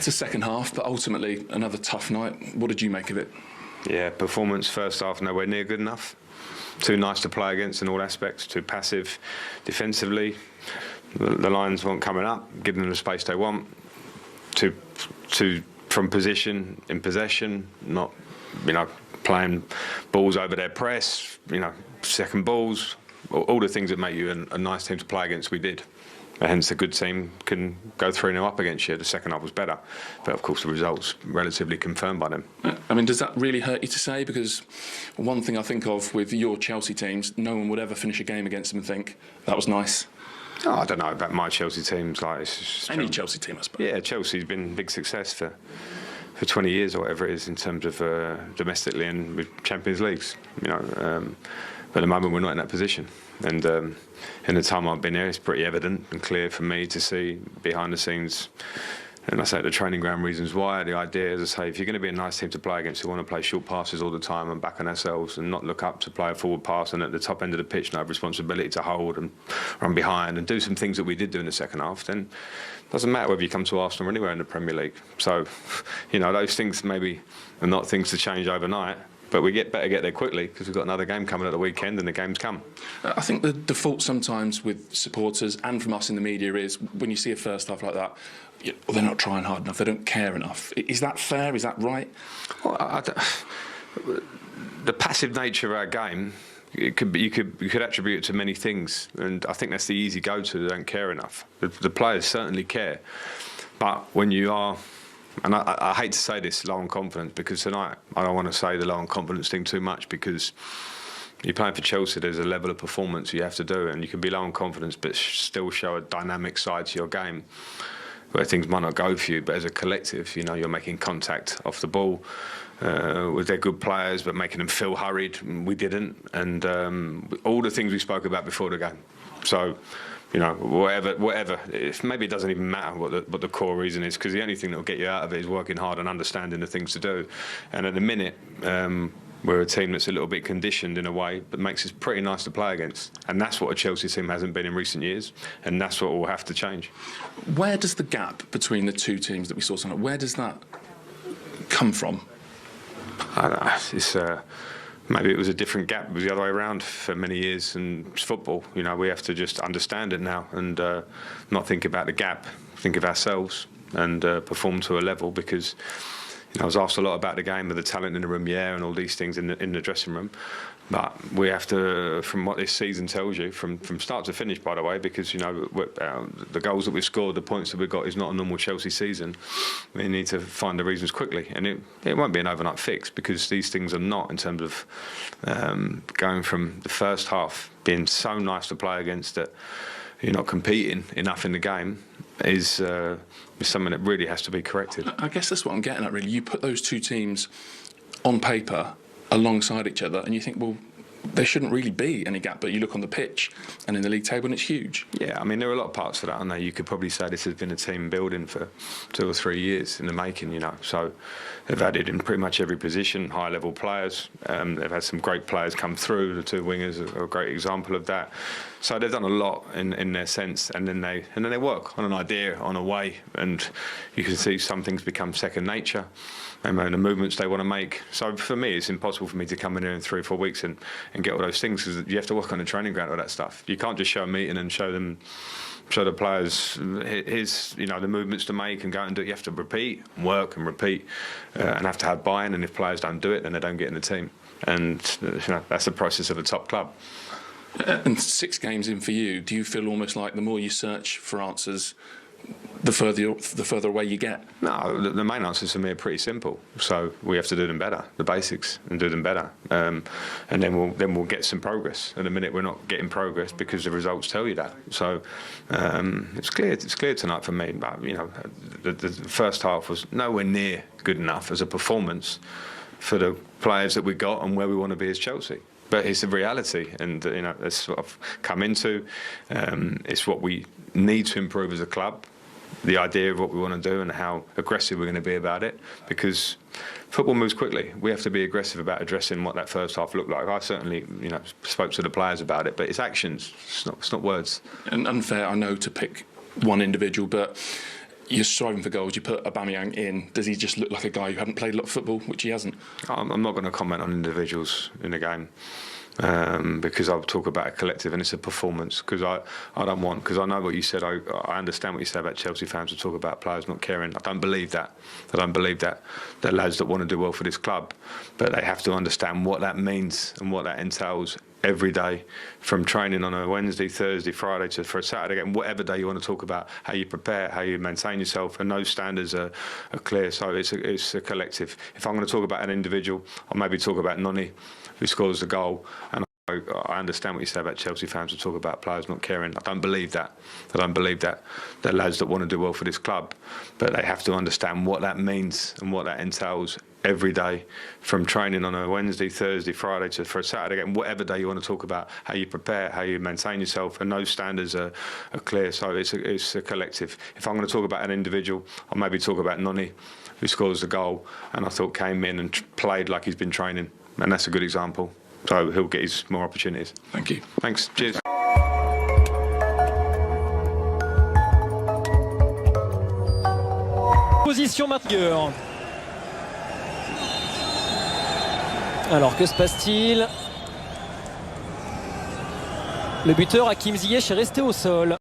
It's a second half, but ultimately another tough night. What did you make of it? Yeah, performance first half nowhere near good enough. Too nice to play against in all aspects. Too passive defensively. The lines weren't coming up, giving them the space they want. Too from position in possession, not playing balls over their press. Second balls, all the things that make you a nice team to play against. We did. Hence, a good team can go 3-0 up against you. The second half was better. But, of course, the results relatively confirmed by them. I mean, does that really hurt you to say? Because one thing I think of with your Chelsea teams, no one would ever finish a game against them and think, that was nice. Oh, I don't know about my Chelsea teams. Any Chelsea team, I suppose. Yeah, Chelsea's been a big success for 20 years or whatever it is in terms of domestically and with Champions Leagues. But at the moment, we're not in that position. And in the time I've been here, it's pretty evident and clear for me to see behind the scenes, and I say the training ground reasons why. The idea, as I say, if you're going to be a nice team to play against, we want to play short passes all the time and back on ourselves and not look up to play a forward pass, and at the top end of the pitch, have responsibility to hold and run behind and do some things that we did do in the second half, then it doesn't matter whether you come to Arsenal or anywhere in the Premier League. So, those things maybe are not things to change overnight. But we better get there quickly because we've got another game coming at the weekend and the game's come. I think the default sometimes with supporters and from us in the media is when you see a first half like that, they're not trying hard enough, they don't care enough. Is that fair? Is that right? Well, the passive nature of our game, you could attribute it to many things, and I think that's the easy go-to. They don't care enough. The players certainly care, but when you are... And I hate to say this, low on confidence, because tonight I don't want to say the low on confidence thing too much, because you're playing for Chelsea, there's a level of performance you have to do, and you can be low on confidence but still show a dynamic side to your game where things might not go for you, but as a collective, you're making contact off the ball with their good players, but making them feel hurried. We didn't, and all the things we spoke about before the game. So, whatever. Maybe it doesn't even matter what the core reason is, because the only thing that will get you out of it is working hard and understanding the things to do. And at the minute, we're a team that's a little bit conditioned in a way, but makes it pretty nice to play against. And that's what a Chelsea team hasn't been in recent years, and that's what will have to change. Where does the gap between the two teams that we saw tonight, where does that come from? I don't know. It's... Maybe it was a different gap. It was the other way around for many years in football. We have to just understand it now and not think about the gap, think of ourselves and perform to a level, because I was asked a lot about the game, of the talent in the room, and all these things in the dressing room. But we have to, from what this season tells you, from start to finish, by the way, because the goals that we've scored, the points that we've got, is not a normal Chelsea season. We need to find the reasons quickly, and it won't be an overnight fix, because these things are not, in terms of going from the first half being so nice to play against that you're not competing enough in the game, is something that really has to be corrected. I guess that's what I'm getting at, really. You put those two teams on paper alongside each other and you think, well, there shouldn't really be any gap, but you look on the pitch and in the league table and it's huge. Yeah, I mean, there are a lot of parts to that, aren't there? You could probably say this has been a team building for 2 or 3 years in the making, So they've added in pretty much every position, high-level players. They've had some great players come through. The two wingers are a great example of that. So they've done a lot in their sense, and then they work on an idea, on a way, and you can see some things become second nature. And the movements they want to make. So for me, it's impossible for me to come in here in 3 or 4 weeks and get all those things, because you have to work on the training ground, all that stuff. You can't just show a meeting and show the players here's the movements to make and go and do it. You have to repeat, work and repeat, and have to have buy-in. And if players don't do it, then they don't get in the team. And that's the process of a top club. And 6 games in for you, do you feel almost like the more you search for answers, the further away you get? No, the main answers for me are pretty simple. So we have to do them better, the basics, and do them better, and then we'll get some progress. At the minute, we're not getting progress because the results tell you that. So it's clear tonight for me. But the first half was nowhere near good enough as a performance for the players that we got and where we want to be as Chelsea. But it's a reality, and that's what I've come into. It's what we need to improve as a club. The idea of what we want to do and how aggressive we're going to be about it, because football moves quickly. We have to be aggressive about addressing what that first half looked like. I certainly, spoke to the players about it, but it's actions. It's not words. And unfair, I know, to pick one individual, but you're striving for goals. You put Aubameyang in. Does he just look like a guy who hadn't played a lot of football, which he hasn't? I'm not going to comment on individuals in the game. Because I'll talk about a collective and it's a performance, because I don't want, because I know what you said, I understand what you said about Chelsea fans who talk about players not caring. I don't believe that. I don't believe that. They're lads that want to do well for this club, but they have to understand what that means and what that entails every day, from training on a Wednesday, Thursday, Friday for a Saturday game, whatever day you want to talk about, how you prepare, how you maintain yourself, and those standards are clear. So it's a collective. If I'm going to talk about an individual, I'll maybe talk about Noni, who scores the goal. And I understand what you say about Chelsea fans who talk about players not caring. I don't believe that. I don't believe that. They're lads that want to do well for this club, but they have to understand what that means and what that entails every day, from training on a Wednesday, Thursday, Friday for a Saturday game, whatever day you want to talk about, how you prepare, how you maintain yourself, and those standards are clear. So it's a collective. If I'm going to talk about an individual, I'll maybe talk about Noni, who scores the goal, and I thought came in and played like he's been training, and that's a good example. So he'll get his more opportunities. Thank you. Thanks. Cheers. Position maintenant. Alors que se passe-t-il? Le buteur Hakim Ziyech est resté au sol.